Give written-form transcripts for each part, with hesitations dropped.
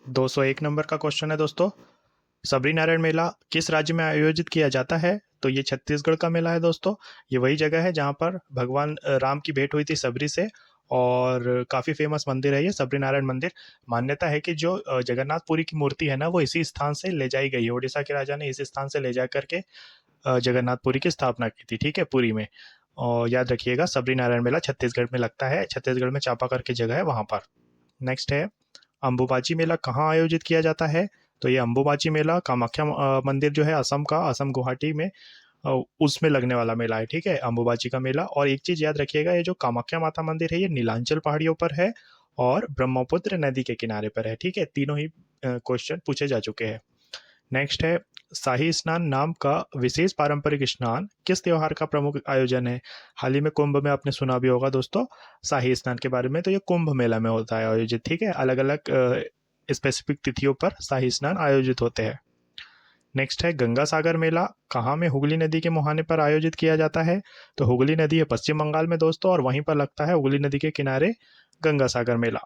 201 number का question है दोस्तों। सबरी नारायण मेला किस राज्य में आयोजित किया जाता है? तो ये छत्तीसगढ़ का मेला है दोस्तों। ये वही जगह है जहाँ पर भगवान राम की भेंट हुई थी सबरी से। और काफ़ी फेमस मंदिर है ये सबरी नारायण मंदिर। मान्यता है कि जो जगन्नाथपुरी की मूर्ति है ना, वो इसी स्थान से ले जाई गई है। उड़ीसा के राजा ने इस स्थान से ले जा करके जगन्नाथपुरी की स्थापना की थी, ठीक है, पुरी में। और याद रखिएगा, सबरी नारायण मेला छत्तीसगढ़ में लगता है। छत्तीसगढ़ में चापाकर की जगह है वहाँ पर। नेक्स्ट है, अंबुबाची मेला कहाँ आयोजित किया जाता है? तो ये अंबुबाची मेला कामाख्या मंदिर जो है असम का, असम गुवाहाटी में, उसमें लगने वाला मेला है, ठीक है, अंबुबाची का मेला। और एक चीज याद रखिएगा, ये जो कामाख्या माता मंदिर है ये नीलांचल पहाड़ियों पर है और ब्रह्मपुत्र नदी के किनारे पर है, ठीक है। तीनों ही क्वेश्चन पूछे जा चुके हैं। नेक्स्ट है, शाही स्नान नाम का विशेष पारंपरिक स्नान किस त्योहार का प्रमुख आयोजन है? हाल ही में कुंभ में आपने सुना भी होगा दोस्तों शाही स्नान के बारे में। तो ये कुंभ मेला में होता है आयोजित, ठीक है। अलग अलग स्पेसिफिक तिथियों पर शाही स्नान आयोजित होते हैं। नेक्स्ट है, गंगा सागर मेला कहाँ में हुगली नदी के मुहाने पर आयोजित किया जाता है? तो हुगली नदी है पश्चिम बंगाल में दोस्तों, और वहीं पर लगता है हुगली नदी के किनारे गंगा सागर मेला।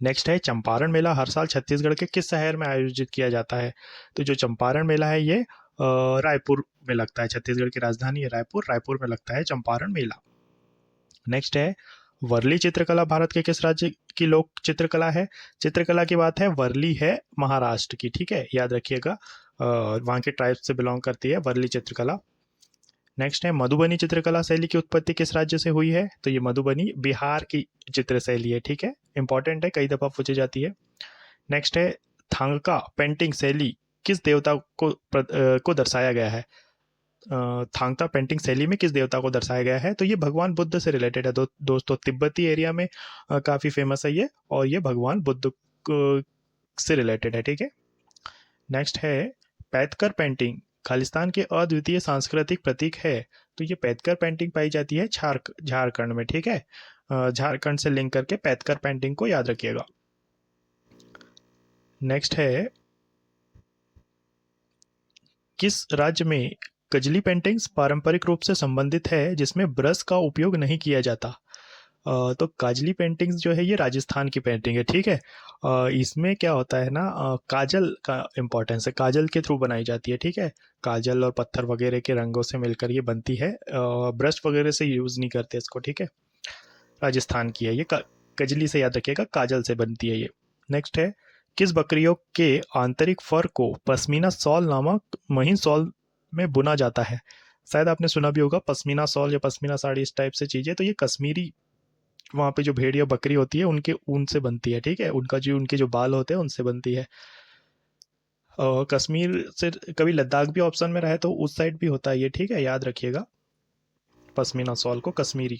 नेक्स्ट है, चंपारण मेला हर साल छत्तीसगढ़ के किस शहर में आयोजित किया जाता है? तो जो चंपारण मेला है ये रायपुर में लगता है। छत्तीसगढ़ की राजधानी है रायपुर, रायपुर में लगता है चंपारण मेला। नेक्स्ट है, वर्ली चित्रकला भारत के किस राज्य की लोक चित्रकला है? चित्रकला की बात है, वर्ली है महाराष्ट्र की, ठीक है, याद रखिएगा। वहाँ के ट्राइब से बिलोंग करती है वर्ली चित्रकला। नेक्स्ट है, मधुबनी चित्रकला शैली की उत्पत्ति किस राज्य से हुई है? तो ये मधुबनी बिहार की चित्र शैली है, ठीक है, इंपॉर्टेंट है, कई दफा पूछी जाती है। नेक्स्ट है, थांगका पेंटिंग शैली किस देवता को दर्शाया गया है? थांगता पेंटिंग शैली में किस देवता को दर्शाया गया है? तो ये भगवान बुद्ध से रिलेटेड है दोस्तों। तिब्बती एरिया में काफी फेमस है ये, और ये भगवान बुद्ध से रिलेटेड है, ठीक है। नेक्स्ट है, पैथकर पेंटिंग खालिस्तान के अद्वितीय सांस्कृतिक प्रतीक है। तो ये पैथकर पेंटिंग पाई जाती है झारखंड में, ठीक है। झारखंड से लिंक करके पैथकर पेंटिंग को याद रखिएगा। नेक्स्ट है, किस राज्य में कजली पेंटिंग्स पारंपरिक रूप से संबंधित है जिसमें ब्रश का उपयोग नहीं किया जाता? तो काजली पेंटिंग्स जो है ये राजस्थान की पेंटिंग है, ठीक है। इसमें क्या होता है ना, काजल का इम्पोर्टेंस है, काजल के थ्रू बनाई जाती है, ठीक है। काजल और पत्थर वगैरह के रंगों से मिलकर ये बनती है, ब्रश वगैरह से यूज नहीं करते इसको, ठीक है। राजस्थान की है ये, कजली से याद रखिएगा, काजल से बनती है ये। नेक्स्ट है, किस बकरियों के आंतरिक फर को पश्मीना सॉल नामक महीन सॉल में बुना जाता है? शायद आपने सुना भी होगा पश्मीना सॉल या पश्मीना साड़ी, इस टाइप से चीजें। तो ये कश्मीरी, वहाँ पे जो भेड़ या बकरी होती है उनके ऊन से बनती है, ठीक है, उनके जो बाल होते हैं उनसे बनती है। कश्मीर से कभी लद्दाख भी ऑप्शन में रहे तो उस साइड भी होता है ये, ठीक है, याद रखिएगा पश्मीना सॉल को कश्मीरी।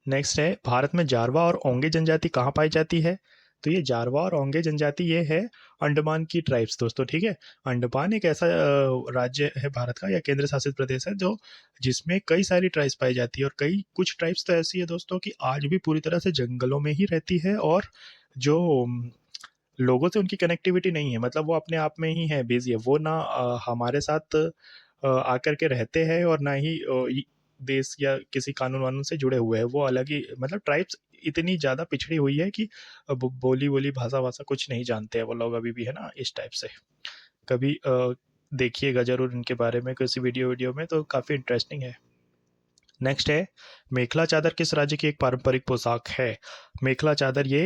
नेक्स्ट है, भारत में जारवा और ओंगे जनजाति कहाँ पाई जाती है? तो ये जारवा और ओंगे जनजाति ये है अंडमान की ट्राइब्स दोस्तों, ठीक है। अंडमान एक ऐसा राज्य है भारत का या केंद्र शासित प्रदेश है जो जिसमें कई सारी ट्राइब्स पाई जाती है। और कई कुछ ट्राइब्स तो ऐसी है दोस्तों कि आज भी पूरी तरह से जंगलों में ही रहती है, और जो लोगों से उनकी कनेक्टिविटी नहीं है, मतलब वो अपने आप में ही है, बिजी है वो ना, हमारे साथ आकर के रहते हैं, और ना ही देश या किसी कानून वानून से जुड़े हुए हैं। वो अलग ही, मतलब ट्राइब्स इतनी ज़्यादा पिछड़ी हुई है कि अब बोली बोली भाषा वाषा कुछ नहीं जानते हैं वो लोग अभी भी, है ना, इस टाइप से। कभी देखिएगा जरूर इनके बारे में किसी वीडियो वीडियो में, तो काफ़ी इंटरेस्टिंग है। नेक्स्ट है, मेखला चादर किस राज्य की एक पारंपरिक पोशाक है? मेखला चादर ये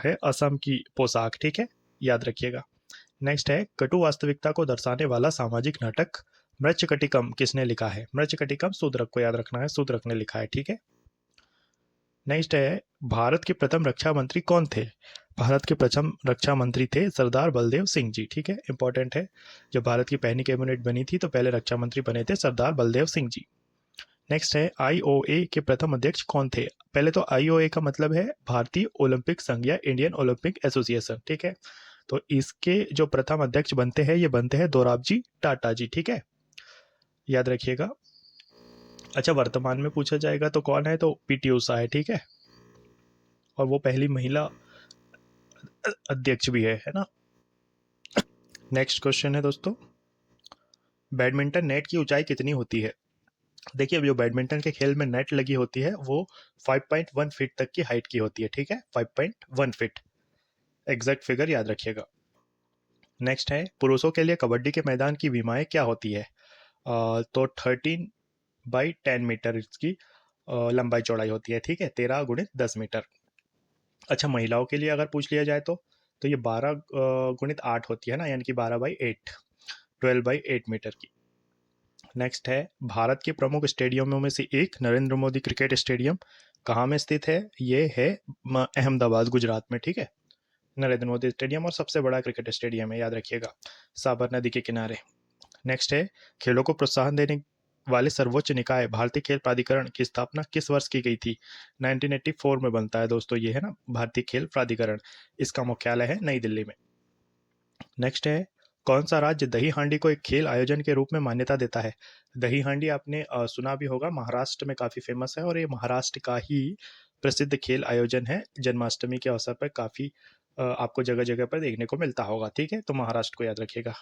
है असम की पोशाक, ठीक है, याद रखिएगा। नेक्स्ट है, कटु वास्तविकता को दर्शाने वाला सामाजिक नाटक मृच्छकटिकम किसने लिखा है? मृच्छकटिकम शूद्रक को याद रखना है, शूद्रक ने लिखा है, ठीक है। नेक्स्ट है, भारत के प्रथम रक्षा मंत्री कौन थे? भारत के प्रथम रक्षा मंत्री थे सरदार बलदेव सिंह जी, ठीक है, इंपॉर्टेंट है। जब भारत की पहली कैबिनेट बनी थी तो पहले रक्षा मंत्री बने थे सरदार बलदेव सिंह जी। नेक्स्ट है, आईओए के प्रथम अध्यक्ष कौन थे? पहले तो आईओए का मतलब है भारतीय ओलंपिक संघ या इंडियन ओलंपिक एसोसिएशन, ठीक है। तो इसके जो प्रथम अध्यक्ष बनते हैं ये बनते हैं दोराबजी टाटा जी, ठीक है, याद रखिएगा। अच्छा, वर्तमान में पूछा जाएगा तो कौन है, तो पीटी उषा है, ठीक है, और वो पहली महिला अध्यक्ष भी है ना। नेक्स्ट क्वेश्चन है दोस्तों, बैडमिंटन नेट की ऊंचाई कितनी होती है? देखिए, अब जो बैडमिंटन के खेल में नेट लगी होती है वो 5.1 फीट तक की हाइट की होती है, ठीक है, 5.1 फीट। एग्जैक्ट फिगर याद रखिएगा। नेक्स्ट है, पुरुषों के लिए कबड्डी के मैदान की विमाएँ क्या होती है? तो 13/10 मीटर इसकी लंबाई चौड़ाई होती है, ठीक है, 13 × 10 मीटर। अच्छा, महिलाओं के लिए अगर पूछ लिया जाए तो ये 12 × 8 होती है ना, यानी कि 12/8, 12/8 मीटर की। नेक्स्ट है, भारत के प्रमुख स्टेडियमों में से एक नरेंद्र मोदी क्रिकेट स्टेडियम कहाँ में स्थित है? ये है अहमदाबाद, गुजरात में, ठीक है। नरेंद्र मोदी स्टेडियम और सबसे बड़ा क्रिकेट स्टेडियम है, याद रखिएगा, साबर नदी के किनारे। नेक्स्ट है, खेलों को प्रोत्साहन देने वाले सर्वोच्च निकाय भारतीय खेल प्राधिकरण की स्थापना किस वर्ष की गई थी? 1984 में बनता है दोस्तों, ये है ना भारतीय खेल प्राधिकरण। इसका मुख्यालय है नई दिल्ली में। नेक्स्ट है, कौन सा राज्य दही हांडी को एक खेल आयोजन के रूप में मान्यता देता है? दही हांडी आपने सुना भी होगा, महाराष्ट्र में काफी फेमस है और ये महाराष्ट्र का ही प्रसिद्ध खेल आयोजन है। जन्माष्टमी के अवसर पर काफी आपको जगह जगह पर देखने को मिलता होगा, ठीक है, तो महाराष्ट्र को याद रखिएगा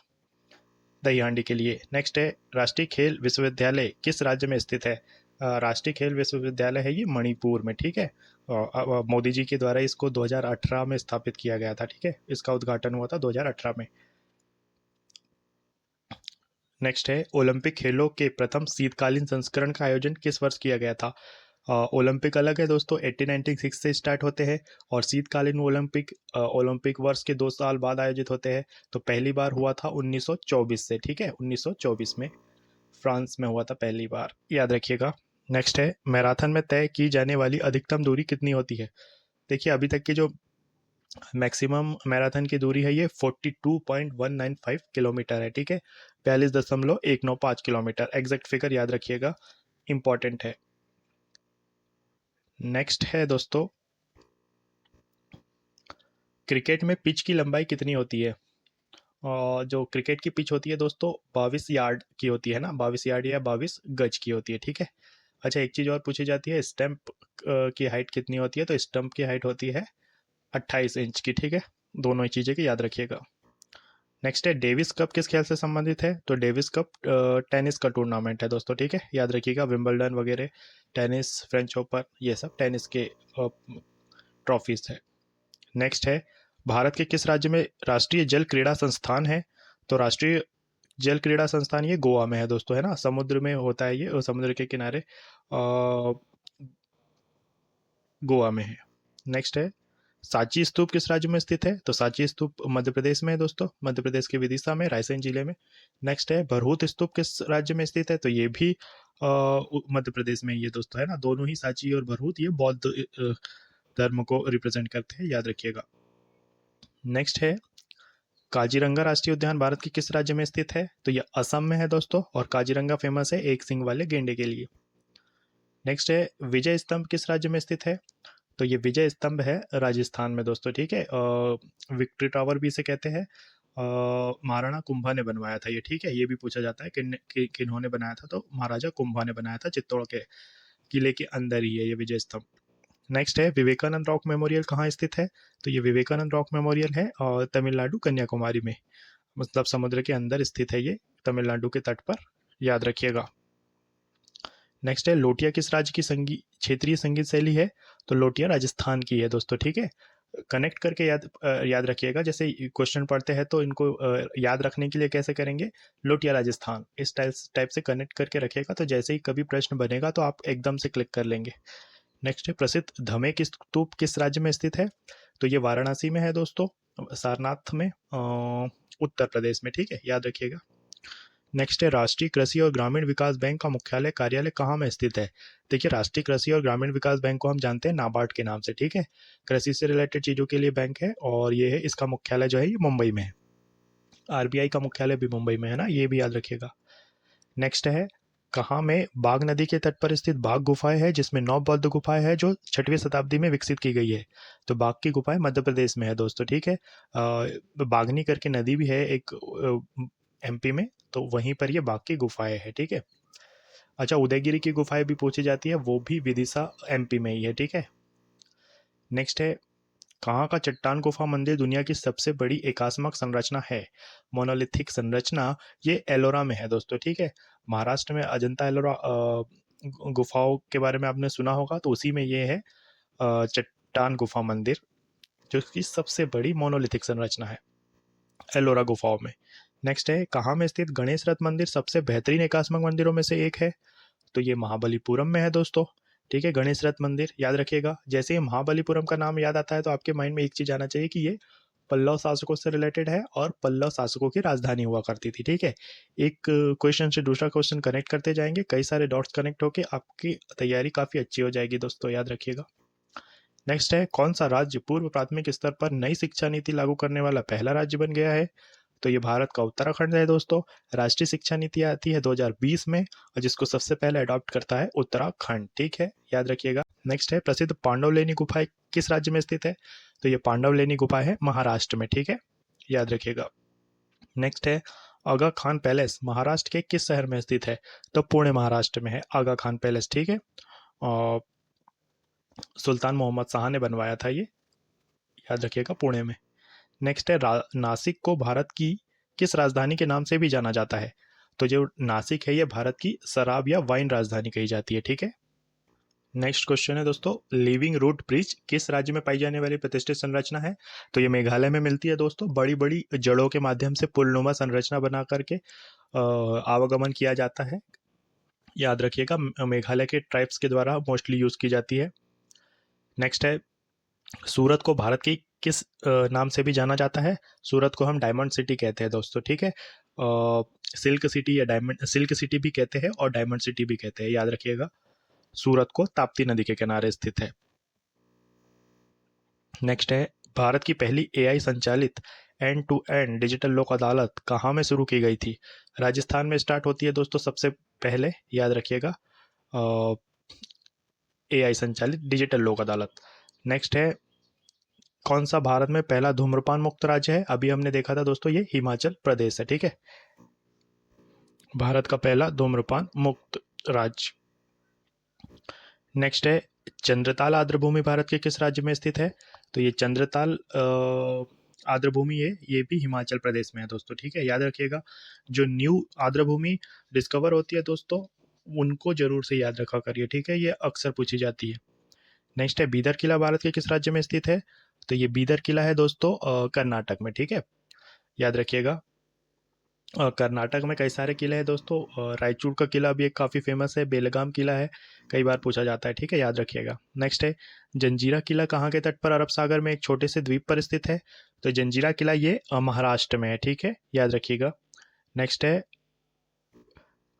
दही हांडी के लिए। नेक्स्ट है, राष्ट्रीय खेल विश्वविद्यालय किस राज्य में स्थित है? राष्ट्रीय खेल विश्वविद्यालय है ये मणिपुर में, ठीक है। मोदी जी के द्वारा इसको 2018 में स्थापित किया गया था, ठीक है, इसका उद्घाटन हुआ था 2018 में। नेक्स्ट है, ओलंपिक खेलों के प्रथम शीतकालीन संस्करण का आयोजन किस वर्ष किया गया था? ओलंपिक अलग है दोस्तों, 1896 से स्टार्ट होते हैं और शीतकालीन ओलंपिक ओलंपिक वर्ष के 2 साल बाद आयोजित होते हैं। तो पहली बार हुआ था 1924 से, ठीक है, 1924 में फ्रांस में हुआ था पहली बार, याद रखिएगा। नेक्स्ट है, मैराथन में तय की जाने वाली अधिकतम दूरी कितनी होती है? देखिए, अभी तक की जो मैक्सिमम मैराथन की दूरी है ये 42.195 किलोमीटर है, ठीक है, 42.195 किलोमीटर। एग्जैक्ट फिगर याद रखिएगा, इंपॉर्टेंट है। नेक्स्ट है दोस्तों, क्रिकेट में पिच की लंबाई कितनी होती है? और जो क्रिकेट की पिच होती है दोस्तों 22 यार्ड की होती है ना, 22 यार्ड या 22 गज की होती है, ठीक है। अच्छा, एक चीज़ और पूछी जाती है, स्टंप की हाइट कितनी होती है? तो स्टंप की हाइट होती है 28 इंच की, ठीक है, दोनों ही चीज़ें की याद रखिएगा। नेक्स्ट है, डेविस कप किस खेल से संबंधित है? तो डेविस कप टेनिस का टूर्नामेंट है दोस्तों, ठीक है, याद रखिएगा, विंबलडन वगैरह, टेनिस, फ्रेंच ओपन, ये सब टेनिस के ट्रॉफीज है। नेक्स्ट है, भारत के किस राज्य में राष्ट्रीय जल क्रीड़ा संस्थान है? तो राष्ट्रीय जल क्रीड़ा संस्थान ये गोवा में है दोस्तों, है ना, समुद्र में होता है ये, समुद्र के किनारे गोवा में है। नेक्स्ट है, सांची स्तूप किस राज्य में स्थित है? तो सांची स्तूप मध्य प्रदेश में है दोस्तों, मध्य प्रदेश के विदिशा में, रायसेन जिले में। नेक्स्ट है, भरहूत स्तूप किस राज्य में स्थित है? तो ये भी मध्य प्रदेश में ये दोस्तों, है ना, दोनों ही सांची और भरहूत ये बौद्ध धर्म को रिप्रेजेंट करते हैं, याद रखिएगा। नेक्स्ट है, काजीरंगा राष्ट्रीय उद्यान भारत के किस राज्य में स्थित है? तो ये असम में है दोस्तों, और काजीरंगा फेमस है एक सिंग वाले गेंडे के लिए। नेक्स्ट है, विजय स्तंभ किस राज्य में स्थित है? तो ये विजय स्तंभ है राजस्थान में दोस्तों, ठीक है, विक्ट्री टावर भी इसे कहते हैं। महाराणा कुंभा ने बनवाया था ये, ठीक है, ये भी पूछा जाता है किन्होंने बनाया था, तो महाराजा कुंभा ने बनाया था, चित्तौड़ के किले के अंदर ही है ये विजय स्तंभ। नेक्स्ट है, विवेकानंद रॉक मेमोरियल कहाँ स्थित है? तो ये विवेकानंद रॉक मेमोरियल है और तमिलनाडु कन्याकुमारी में, मतलब समुद्र के अंदर स्थित है ये, तमिलनाडु के तट पर, याद रखिएगा। नेक्स्ट है, लोटिया किस राज्य की संगीत क्षेत्रीय संगीत शैली है? तो लोटिया राजस्थान की है दोस्तों, ठीक है। कनेक्ट करके याद रखिएगा, जैसे क्वेश्चन पढ़ते हैं तो इनको याद रखने के लिए कैसे करेंगे, लोटिया राजस्थान, इस टाइप से कनेक्ट करके रखिएगा, तो जैसे ही कभी प्रश्न बनेगा तो आप एकदम से क्लिक कर लेंगे। नेक्स्ट है, प्रसिद्ध धमे की स्तूप किस राज्य में स्थित है? तो ये वाराणसी में है दोस्तों, सारनाथ में, उत्तर प्रदेश में, ठीक है, याद रखिएगा। नेक्स्ट है, राष्ट्रीय कृषि और ग्रामीण विकास बैंक का मुख्यालय कार्यालय कहाँ में स्थित है? देखिए, राष्ट्रीय कृषि और ग्रामीण विकास बैंक को हम जानते हैं नाबार्ड के नाम से, ठीक है, कृषि से रिलेटेड चीज़ों के लिए बैंक है और ये है, इसका मुख्यालय जो है ये मुंबई में है। आरबीआई का मुख्यालय भी मुंबई में है ना, ये भी याद रखिएगा। नेक्स्ट है, कहाँ में बाघ नदी के तट पर स्थित बाघ गुफाएं है, जिसमें 9 बौद्ध गुफाएं है जो 6वीं शताब्दी में विकसित की गई है? तो बाघ की गुफाएं मध्य प्रदेश में है दोस्तों, ठीक है। बागनी करके नदी भी है एक एमपी में, तो वहीं पर ये बाघ की गुफाएं है, ठीक है। अच्छा, उदयगिरी की गुफाएं भी पूछी जाती है, वो भी विदिशा एमपी में ही है, ठीक है। नेक्स्ट है, कहाँ का चट्टान गुफा मंदिर दुनिया की सबसे बड़ी एकात्मक संरचना है? मोनोलिथिक संरचना, ये एलोरा में है दोस्तों, ठीक है, महाराष्ट्र में अजंता एलोरा गुफाओं के बारे में आपने सुना होगा, तो उसी में ये है चट्टान गुफा मंदिर। जो कि सबसे बड़ी मोनोलिथिक संरचना है एलोरा गुफाओं में। नेक्स्ट है, कहाँ में स्थित गणेश रथ मंदिर सबसे बेहतरीन एकात्मक मंदिरों में से एक है? तो ये महाबलीपुरम में है दोस्तों। ठीक है, गणेश रथ मंदिर याद रखिएगा। जैसे ही महाबलीपुरम का नाम याद आता है तो आपके माइंड में एक चीज आना चाहिए कि ये पल्लव शासकों से रिलेटेड है और पल्लव शासकों की राजधानी हुआ करती थी। ठीक है, एक क्वेश्चन से दूसरा क्वेश्चन कनेक्ट करते जाएंगे, कई सारे डॉट्स कनेक्ट होके आपकी तैयारी काफी अच्छी हो जाएगी दोस्तों, याद रखिएगा। नेक्स्ट है, कौन सा राज्य पूर्व प्राथमिक स्तर पर नई शिक्षा नीति लागू करने वाला पहला राज्य बन गया है? तो ये भारत का उत्तराखंड है दोस्तों। राष्ट्रीय शिक्षा नीति आती है 2020 में और जिसको सबसे पहले अडॉप्ट करता है उत्तराखंड। ठीक है, याद रखिएगा। नेक्स्ट है, प्रसिद्ध पांडवलेनी गुफा किस राज्य में स्थित है? तो ये पांडवलेनी गुफा है महाराष्ट्र में। ठीक है, याद रखिएगा। नेक्स्ट है, आगा खान पैलेस महाराष्ट्र के किस शहर में स्थित है? तो पुणे महाराष्ट्र में है आगा खान पैलेस। ठीक है, और सुल्तान मोहम्मद शाह ने बनवाया था ये, याद रखिएगा, पुणे में। नेक्स्ट है, नासिक को भारत की किस राजधानी के नाम से भी जाना जाता है? तो जो नासिक है ये भारत की शराब या वाइन राजधानी कही जाती है। ठीक है, नेक्स्ट क्वेश्चन है दोस्तों, लिविंग रूट ब्रिज किस राज्य में पाई जाने वाली प्रतिष्ठित संरचना है? तो ये मेघालय में मिलती है दोस्तों। बड़ी बड़ी जड़ों के माध्यम से पुलनुमा संरचना बना करके आवागमन किया जाता है, याद रखिएगा। मेघालय के ट्राइब्स के द्वारा मोस्टली यूज की जाती है। नेक्स्ट है, सूरत को भारत की किस नाम से भी जाना जाता है? सूरत को हम डायमंड सिटी कहते हैं दोस्तों। ठीक है, सिल्क सिटी या डायमंड सिल्क सिटी भी कहते हैं और डायमंड सिटी भी कहते हैं, याद रखिएगा। सूरत को ताप्ती नदी के किनारे स्थित है। नेक्स्ट है, भारत की पहली एआई संचालित एंड टू एंड डिजिटल लोक अदालत कहाँ में शुरू की गई थी? राजस्थान में स्टार्ट होती है दोस्तों सबसे पहले, याद रखिएगा, एआई संचालित डिजिटल लोक अदालत। नेक्स्ट है, कौन सा भारत में पहला धूम्रपान मुक्त राज्य है? अभी हमने देखा था दोस्तों, ये हिमाचल प्रदेश है। ठीक है, भारत का पहला धूम्रपान मुक्त राज्य। नेक्स्ट है, चंद्रताल आर्द्रभूमि भारत के किस राज्य में स्थित है? तो ये चंद्रताल आर्द्रभूमि है, ये भी हिमाचल प्रदेश में है दोस्तों। ठीक है, याद रखिएगा। जो न्यू आर्द्रभूमि डिस्कवर होती है दोस्तों, उनको जरूर से याद रखा करिए। ठीक है, ये अक्सर पूछी जाती है। नेक्स्ट है, बीदर किला भारत के किस राज्य में स्थित है? तो ये बीदर किला है दोस्तों कर्नाटक में। ठीक है, याद रखिएगा। कर्नाटक में कई सारे किले हैं दोस्तों। रायचूर का किला भी एक काफ़ी फेमस है। बेलगाम किला है, कई बार पूछा जाता है। ठीक है, याद रखिएगा। नेक्स्ट है, जंजीरा किला कहाँ के तट पर अरब सागर में एक छोटे से द्वीप पर स्थित है? तो जंजीरा किला ये महाराष्ट्र में है। ठीक है, याद रखिएगा। नेक्स्ट है,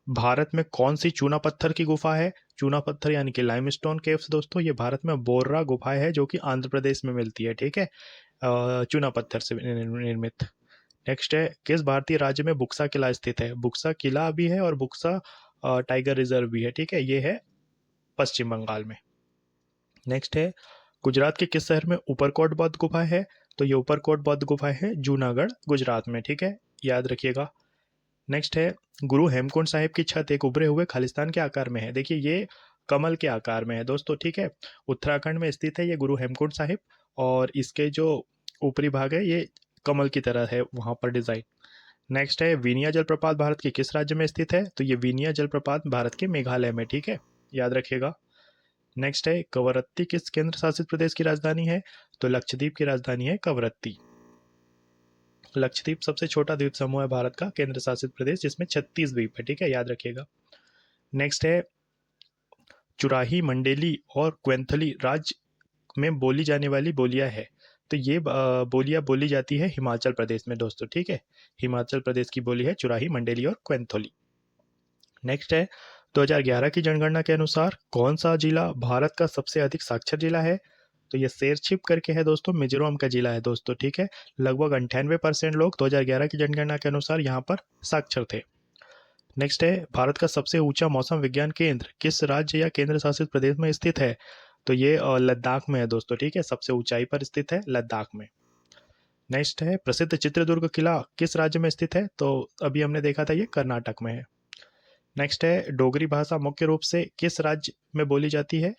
भारत में कौन सी चूना पत्थर की गुफा है? चूना पत्थर यानी कि लाइमस्टोन केव्स दोस्तों, ये भारत में बोर्रा गुफा है जो कि आंध्र प्रदेश में मिलती है। ठीक है, चूना पत्थर से निर्मित। नेक्स्ट है, किस भारतीय राज्य में बुक्सा किला स्थित है? बुक्सा किला भी है और बुक्सा टाइगर रिजर्व भी है। ठीक है, ये है पश्चिम बंगाल में। नेक्स्ट है, गुजरात के किस शहर में ऊपरकोट बौद्ध गुफा है? तो ये ऊपरकोट बौद्ध गुफा है जूनागढ़ गुजरात में। ठीक है, याद रखिएगा। नेक्स्ट है, गुरु हेमकुंड साहिब की छत एक उभरे हुए खालिस्तान के आकार में है। देखिए, ये कमल के आकार में है दोस्तों। ठीक है, उत्तराखंड में स्थित है ये गुरु हेमकुंड साहिब, और इसके जो ऊपरी भाग है ये कमल की तरह है वहां पर डिजाइन। नेक्स्ट है, विनिया जलप्रपात भारत के किस राज्य में स्थित है? तो ये विनिया जलप्रपात भारत के मेघालय में। ठीक है, याद रखिएगा। नेक्स्ट है, कवरत्ती किस केंद्र शासित प्रदेश की राजधानी है? तो लक्षद्वीप की राजधानी है कवरत्ती। लक्षद्वीप सबसे छोटा द्वीप समूह है भारत का, केंद्र शासित प्रदेश, जिसमें 36 द्वीप है। ठीक है, याद रखिएगा। नेक्स्ट है, चुराही, मंडेली और क्वेंथली राज्य में बोली जाने वाली बोलियां है। तो ये बोलियां बोली जाती है हिमाचल प्रदेश में दोस्तों। ठीक है, हिमाचल प्रदेश की बोली है चुराही, मंडेली और क्वेंथोली। नेक्स्ट है, 2011 की जनगणना के अनुसार कौन सा जिला भारत का सबसे अधिक साक्षर जिला है? तो ये शेरछिप करके है दोस्तों, मिजोरम का जिला है दोस्तों। ठीक है, लगभग 98% लोग 2011 की जनगणना के अनुसार यहाँ पर साक्षर थे। नेक्स्ट है, भारत का सबसे ऊंचा मौसम विज्ञान केंद्र किस राज्य या केंद्र शासित प्रदेश में स्थित है? तो ये लद्दाख में है दोस्तों। ठीक है, सबसे ऊंचाई पर स्थित है लद्दाख में। नेक्स्ट है, प्रसिद्ध चित्रदुर्ग किला किस राज्य में स्थित है? तो अभी हमने देखा था ये कर्नाटक में है। नेक्स्ट है, डोगरी भाषा मुख्य रूप से किस राज्य में बोली जाती है?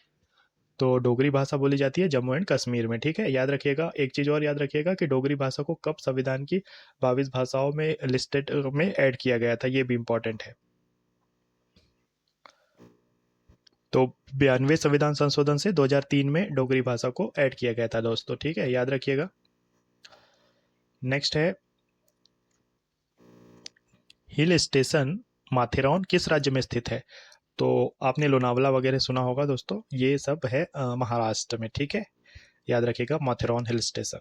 तो डोगरी भाषा बोली जाती है जम्मू एंड कश्मीर में। ठीक है, याद रखिएगा। एक चीज और याद रखिएगा कि डोगरी भाषा को कब संविधान की 22 भाषाओं में लिस्टेड में ऐड किया गया था, ये भी इंपॉर्टेंट है। तो 92वें संविधान संशोधन से 2003 में डोगरी भाषा को ऐड किया गया था दोस्तों, ठीक है, याद रखिएगा। नेक्स्ट है हिल स्टेशन माथेरॉन किस राज्य में स्थित है? तो आपने लोनावला वगैरह सुना होगा दोस्तों, ये सब है महाराष्ट्र में, ठीक है, याद रखिएगा माथेरॉन हिल स्टेशन।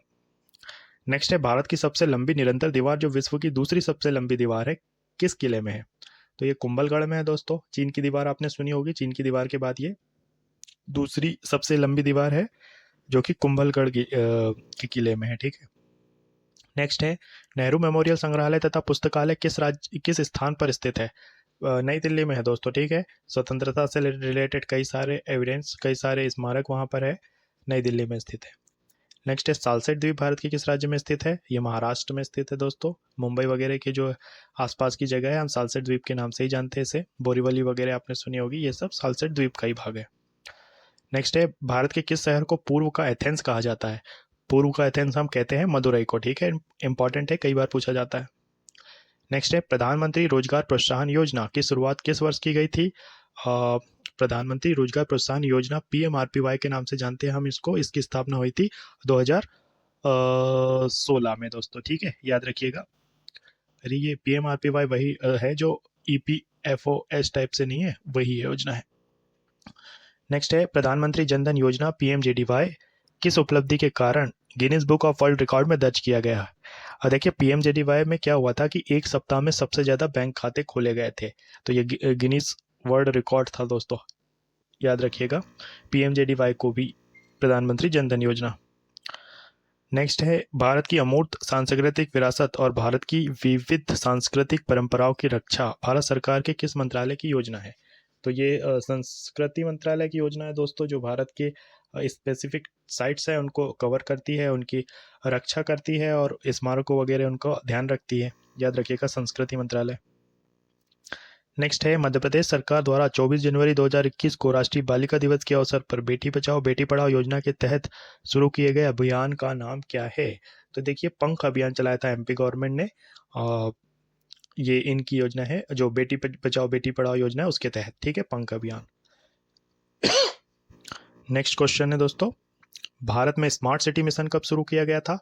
नेक्स्ट है भारत की सबसे लंबी निरंतर दीवार जो विश्व की दूसरी सबसे लंबी दीवार है किस किले में है? तो ये कुंभलगढ़ में है दोस्तों। चीन की दीवार आपने सुनी होगी, चीन की दीवार के बाद ये दूसरी सबसे लंबी दीवार है जो कि कुंभलगढ़ के किले में है, ठीक है। नेक्स्ट है नेहरू मेमोरियल संग्रहालय तथा पुस्तकालय किस स्थान पर स्थित है? नई दिल्ली में है दोस्तों, ठीक है। स्वतंत्रता से रिलेटेड कई सारे एविडेंस, कई सारे स्मारक वहाँ पर है, नई दिल्ली में स्थित है। नेक्स्ट है सालसेट द्वीप भारत के किस राज्य में स्थित है? ये महाराष्ट्र में स्थित है दोस्तों। मुंबई वगैरह के जो आसपास की जगह है हम सालसेट द्वीप के नाम से ही जानते हैं इसे। बोरीवली वगैरह आपने सुनी होगी, ये सब सालसेट द्वीप का ही भाग है। नेक्स्ट है भारत के किस शहर को पूर्व का एथेंस कहा जाता है? पूर्व का एथेंस हम कहते हैं मदुरई को, ठीक है, इंपॉर्टेंट है, कई बार पूछा जाता है। नेक्स्ट है प्रधानमंत्री रोजगार प्रोत्साहन योजना की शुरुआत किस वर्ष की गई थी? प्रधानमंत्री रोजगार प्रोत्साहन योजना PMRPY के नाम से जानते हैं हम इसको। इसकी स्थापना हुई थी 2016 में दोस्तों, ठीक है, याद रखिएगा। अरे ये PMRPY वही है जो EPFOS टाइप से नहीं है, वही योजना है। नेक्स्ट है प्रधानमंत्री जनधन योजना PMJDY किस उपलब्धि के कारण Guinness book of world record में दर्ज किया गया? और देखिए PMJDY में क्या हुआ था कि एक सप्ताह में सबसे ज़्यादा बैंक खाते खोले गए थे, तो ये गिनीज वर्ल्ड रिकॉर्ड था दोस्तों, याद रखिएगा PMJDY को भी, प्रधानमंत्री जनधन योजना। नेक्स्ट है भारत की अमूर्त सांस्कृतिक विरासत और भारत की विविध सांस्कृतिक परंपराओं की रक्षा भारत सरकार के किस मंत्रालय की योजना है? तो ये संस्कृति मंत्रालय की योजना है दोस्तों, जो भारत के स्पेसिफिक साइट्स है उनको कवर करती है, उनकी रक्षा करती है और स्मारकों वगैरह उनको ध्यान रखती है, याद रखिएगा संस्कृति मंत्रालय। नेक्स्ट है मध्य प्रदेश सरकार द्वारा 24 जनवरी 2021 को राष्ट्रीय बालिका दिवस के अवसर पर बेटी बचाओ बेटी पढ़ाओ योजना के तहत शुरू किए गए अभियान का नाम क्या है? तो देखिए पंख अभियान चलाया था MP गवर्नमेंट ने, ये इनकी योजना है जो बेटी बचाओ बेटी पढ़ाओ योजना है उसके तहत, ठीक है, पंख अभियान। नेक्स्ट क्वेश्चन है दोस्तों, भारत में स्मार्ट सिटी मिशन कब शुरू किया गया था?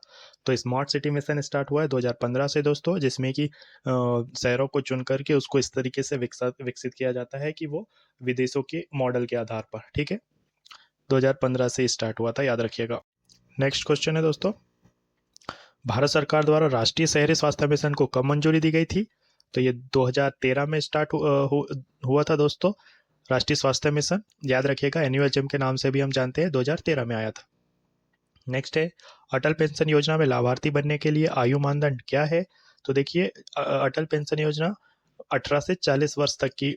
तो स्मार्ट सिटी मिशन स्टार्ट हुआ है 2015 से दोस्तों, जिसमें कि शहरों को चुन करके उसको इस तरीके से विकसित किया जाता है कि वो विदेशों के मॉडल के आधार पर, ठीक है, 2015 से स्टार्ट हुआ था, याद रखिएगा। नेक्स्ट क्वेश्चन है दोस्तों, भारत सरकार द्वारा राष्ट्रीय शहरी स्वास्थ्य मिशन को कब मंजूरी दी गई थी? तो ये 2013 में स्टार्ट हुआ था दोस्तों, राष्ट्रीय स्वास्थ्य मिशन, याद रखिएगा। NUHM के नाम से भी हम जानते हैं, 2013 में आया था। नेक्स्ट है अटल पेंशन योजना में लाभार्थी बनने के लिए आयु मानदंड क्या है? तो देखिए अटल पेंशन योजना 18 से 40 वर्ष तक की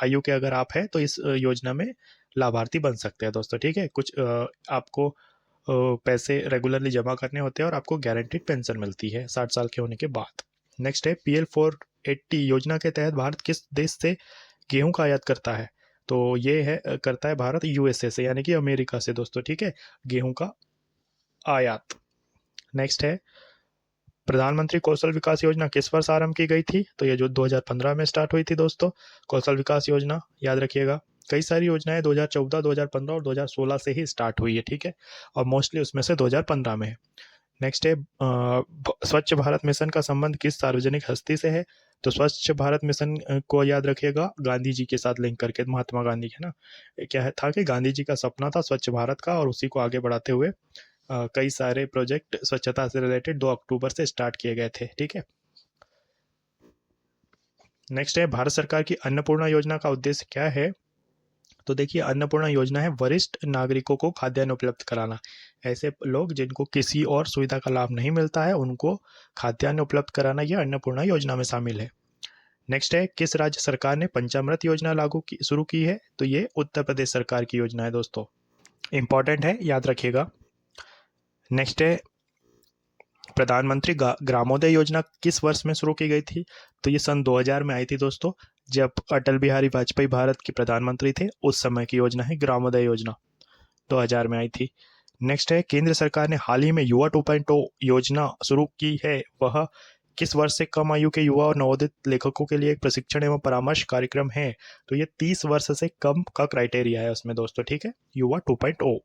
आयु के अगर आप हैं तो इस योजना में लाभार्थी बन सकते हैं दोस्तों, ठीक है। कुछ आपको पैसे रेगुलरली जमा करने होते हैं और आपको गारंटीड पेंशन मिलती है 60 साल के होने के बाद। नेक्स्ट है PL 480 योजना के तहत भारत किस देश से गेहूं का आयात करता है? तो ये है करता है भारत USA से, यानी कि अमेरिका से दोस्तों, ठीक है, गेहूं का आयात। नेक्स्ट है प्रधानमंत्री कौशल विकास योजना किस वर्ष आरंभ की गई थी? तो ये जो 2015 में स्टार्ट हुई थी दोस्तों, कौशल विकास योजना, याद रखिएगा। कई सारी योजनाएं 2014, 2015 और 2016 से ही स्टार्ट हुई है, ठीक है, और मोस्टली उसमें से 2015 में है। नेक्स्ट है स्वच्छ भारत मिशन का संबंध किस सार्वजनिक हस्ती से है? तो स्वच्छ भारत मिशन को याद रखिएगा गांधी जी के साथ लिंक करके, महात्मा गांधी है ना, क्या है था कि गांधी जी का सपना था स्वच्छ भारत का, और उसी को आगे बढ़ाते हुए कई सारे प्रोजेक्ट स्वच्छता से रिलेटेड 2 अक्टूबर से स्टार्ट किए गए थे, ठीक है। नेक्स्ट है भारत सरकार की अन्नपूर्णा योजना का उद्देश्य क्या है? तो देखिए अन्नपूर्णा योजना है वरिष्ठ नागरिकों को खाद्यान्न उपलब्ध कराना। ऐसे लोग जिनको किसी और सुविधा का लाभ नहीं मिलता है उनको खाद्यान्न उपलब्ध कराना, यह अन्नपूर्णा योजना में शामिल है। नेक्स्ट है किस राज्य सरकार ने पंचामृत योजना शुरू की है? तो ये उत्तर प्रदेश सरकार की योजना है दोस्तों, इंपॉर्टेंट है, याद रखिएगा। नेक्स्ट है प्रधानमंत्री ग्रामोदय योजना किस वर्ष में शुरू की गई थी? तो ये सन 2000 में आई थी दोस्तों, जब अटल बिहारी वाजपेयी भारत के प्रधानमंत्री थे, उस समय की योजना है ग्रामोदय योजना, 2000 में आई थी। नेक्स्ट है केंद्र सरकार ने हाल ही में युवा 2.0 योजना शुरू की है, वह किस वर्ष से कम आयु के युवा और नवोदित लेखकों के लिए एक प्रशिक्षण एवं परामर्श कार्यक्रम है? तो ये 30 वर्ष से कम का क्राइटेरिया है उसमें दोस्तों, ठीक है, युवा 2.0।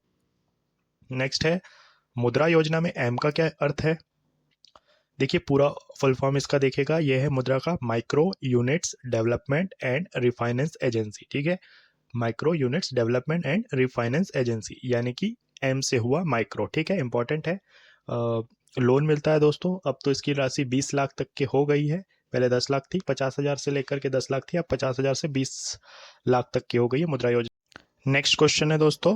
नेक्स्ट है मुद्रा योजना में एम का क्या अर्थ है? देखिए पूरा फुल फॉर्म इसका देखेगा, यह है मुद्रा का micro units development and refinance agency, ठीक है, micro units development and refinance agency, यानी कि एम से हुआ माइक्रो, ठीक है, इंपॉर्टेंट है। लोन मिलता है दोस्तों, अब तो इसकी राशि 20 लाख तक की हो गई है, पहले 10 लाख थी, 50,000 से लेकर के 10 लाख थी, अब 50,000 से 20 लाख तक की हो गई है मुद्रा योजना। नेक्स्ट क्वेश्चन है दोस्तों,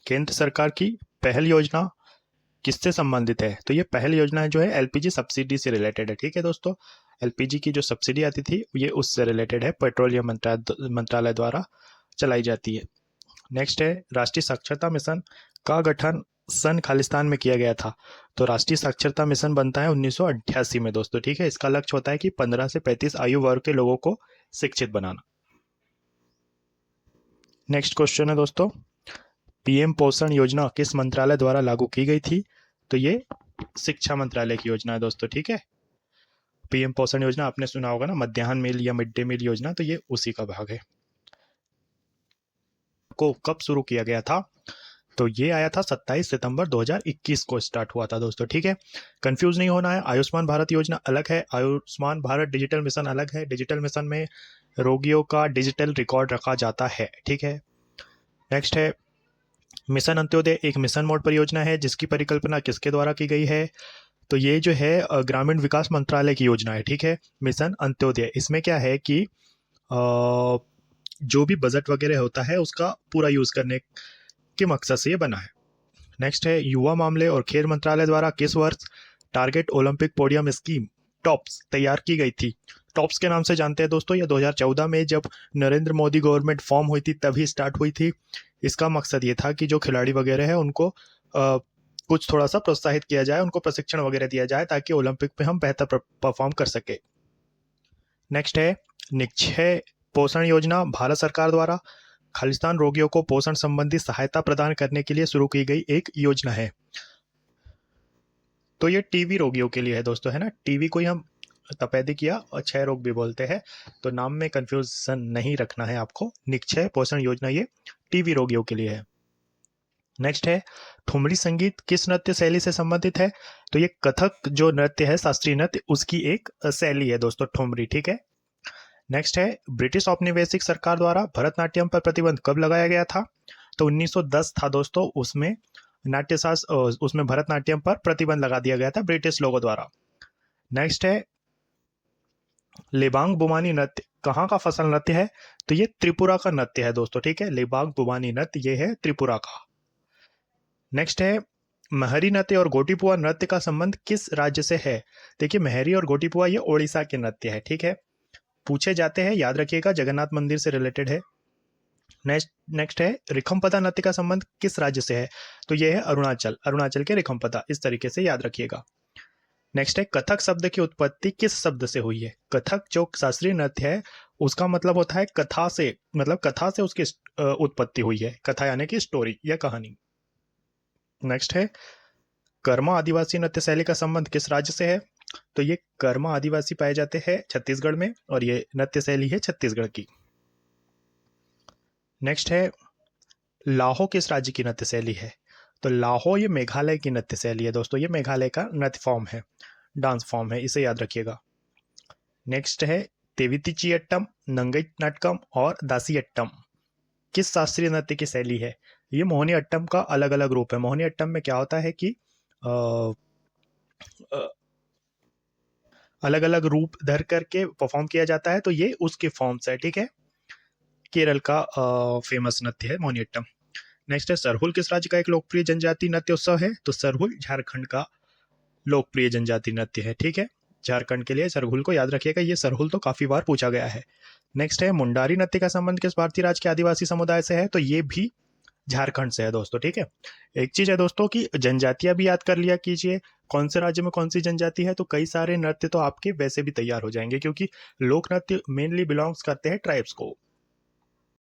केंद्र सरकार की पहल योजना किससे संबंधित है? तो ये पहल योजना जो है एलपीजी सब्सिडी से रिलेटेड है, ठीक है दोस्तों, एलपीजी की जो सब्सिडी आती थी ये उससे रिलेटेड है, पेट्रोलियम मंत्रालय द्वारा चलाई जाती है। नेक्स्ट है राष्ट्रीय साक्षरता मिशन का गठन सन खालिस्तान में किया गया था? तो राष्ट्रीय साक्षरता मिशन बनता है 1988 में दोस्तों, ठीक है, इसका लक्ष्य होता है कि 15 से 35 आयु वर्ग के लोगों को शिक्षित बनाना। नेक्स्ट क्वेश्चन है दोस्तों, पीएम पोषण योजना किस मंत्रालय द्वारा लागू की गई थी? तो ये शिक्षा मंत्रालय की योजना है दोस्तों, ठीक है, पीएम पोषण योजना आपने सुना होगा ना, मध्याह्न मील या मिड डे मील योजना, तो ये उसी का भाग है। को कब शुरू किया गया था? तो ये आया था 27 सितंबर 2021 को स्टार्ट हुआ था दोस्तों, ठीक है, कंफ्यूज नहीं होना है, आयुष्मान भारत योजना अलग है, आयुष्मान भारत डिजिटल मिशन अलग है, डिजिटल मिशन में रोगियों का डिजिटल रिकॉर्ड रखा जाता है, ठीक है। नेक्स्ट है मिशन अंत्योदय एक मिशन मोड परियोजना है जिसकी परिकल्पना किसके द्वारा की गई है? तो ये जो है ग्रामीण विकास मंत्रालय की योजना है, ठीक है, मिशन अंत्योदय। इसमें क्या है कि जो भी बजट वगैरह होता है उसका पूरा यूज करने के मकसद से ये बना है। नेक्स्ट है युवा मामले और खेल मंत्रालय द्वारा किस वर्ष target Olympic podium scheme tops तैयार की गई थी? टॉप्स के नाम से जानते हैं दोस्तों, ये 2014 में जब नरेंद्र मोदी गवर्नमेंट फॉर्म हुई थी तभी स्टार्ट हुई थी। इसका मकसद ये था कि जो खिलाड़ी वगैरह है उनको कुछ थोड़ा सा प्रोत्साहित किया जाए, उनको प्रशिक्षण वगैरह दिया जाए ताकि ओलंपिक में हम बेहतर परफॉर्म कर सके। नेक्स्ट है निक्षय पोषण योजना भारत सरकार द्वारा खालिस्तान रोगियों को पोषण संबंधी सहायता प्रदान करने के लिए शुरू की गई एक योजना है। तो ये टीबी रोगियों के लिए है दोस्तों, है ना, टीबी को ही हम तपेदिक या क्षय रोग भी बोलते हैं, तो नाम में कंफ्यूजन नहीं रखना है आपको, निक्षय पोषण योजना ये टीबी रोगियों के लिए है। नेक्स्ट है ठुमरी संगीत किस नृत्य शैली से संबंधित है? तो ये कथक जो नृत्य है, शास्त्रीय नृत्य, उसकी एक शैली है दोस्तों ठुमरी, ठीक है। नेक्स्ट है ब्रिटिश औपनिवेशिक सरकार द्वारा भरतनाट्यम पर प्रतिबंध कब लगाया गया था? तो 1910 था दोस्तों, उसमें नाट्यशास्त्र उसमें भरतनाट्यम पर प्रतिबंध लगा दिया गया था ब्रिटिश लोगों द्वारा। नेक्स्ट है लेबांग बुमानी नृत्य कहाँ का फसल नृत्य है? तो ये त्रिपुरा का नृत्य है दोस्तों, ठीक है, लेबांग बुमानी नृत्य ये है त्रिपुरा का। नेक्स्ट है महरी नृत्य और गोटीपुआ नृत्य का संबंध किस राज्य से है? देखिए महरी और गोटीपुआ ये ओडिशा के नृत्य है, ठीक है, पूछे जाते हैं, याद रखिएगा, जगन्नाथ मंदिर से रिलेटेड है। नेक्स्ट है रिखमपदा नृत्य का संबंध किस राज्य से है? तो ये है अरुणाचल के रिखमपदा, इस तरीके से याद रखिएगा। नेक्स्ट है कथक शब्द की उत्पत्ति किस शब्द से हुई है? कथक जो शास्त्रीय नृत्य है उसका मतलब होता है कथा से, मतलब कथा से उसकी उत्पत्ति हुई है, कथा यानी कि स्टोरी या कहानी। नेक्स्ट है कर्मा आदिवासी नृत्य शैली का संबंध किस राज्य से है? तो ये कर्मा आदिवासी पाए जाते हैं छत्तीसगढ़ में और ये नृत्य शैली है छत्तीसगढ़ की। नेक्स्ट है लाहो किस राज्य की नृत्य शैली है? तो लाहो ये मेघालय की नृत्य शैली है दोस्तों, ये मेघालय का नृत्य फॉर्म है, डांस फॉर्म है, इसे याद रखिएगा। नेक्स्ट है तेवितिचियट्टम, नंगई नाटकम और दासियट्टम किस शास्त्रीय नृत्य की शैली है? ये मोहिनी अट्टम का अलग अलग रूप है। मोहिनी अट्टम में क्या होता है कि अलग अलग रूप धर करके परफॉर्म किया जाता है, तो ये उसके फॉर्म्स है, ठीक है, केरल का फेमस नृत्य है मोहिनीअट्टम। नेक्स्ट है सरहुल किस राज्य का एक लोकप्रिय जनजाति नृत्य उत्सव है? तो सरहुल झारखंड का लोकप्रिय जनजाति नृत्य है, ठीक है, झारखंड के लिए सरहुल को याद रखिएगा, ये सरहुल तो काफी बार पूछा गया है। नेक्स्ट है मुंडारी नृत्य का संबंध किस भारतीय राज्य के आदिवासी समुदाय से है? तो ये भी झारखंड से है दोस्तों, ठीक है। एक चीज है दोस्तों कि जनजातियां भी याद कर लिया कीजिए, कौन से राज्य में कौन सी जनजाति है, तो कई सारे नृत्य तो आपके वैसे भी तैयार हो जाएंगे, क्योंकि लोक नृत्य मेनली बिलोंग्स करते हैं ट्राइब्स को,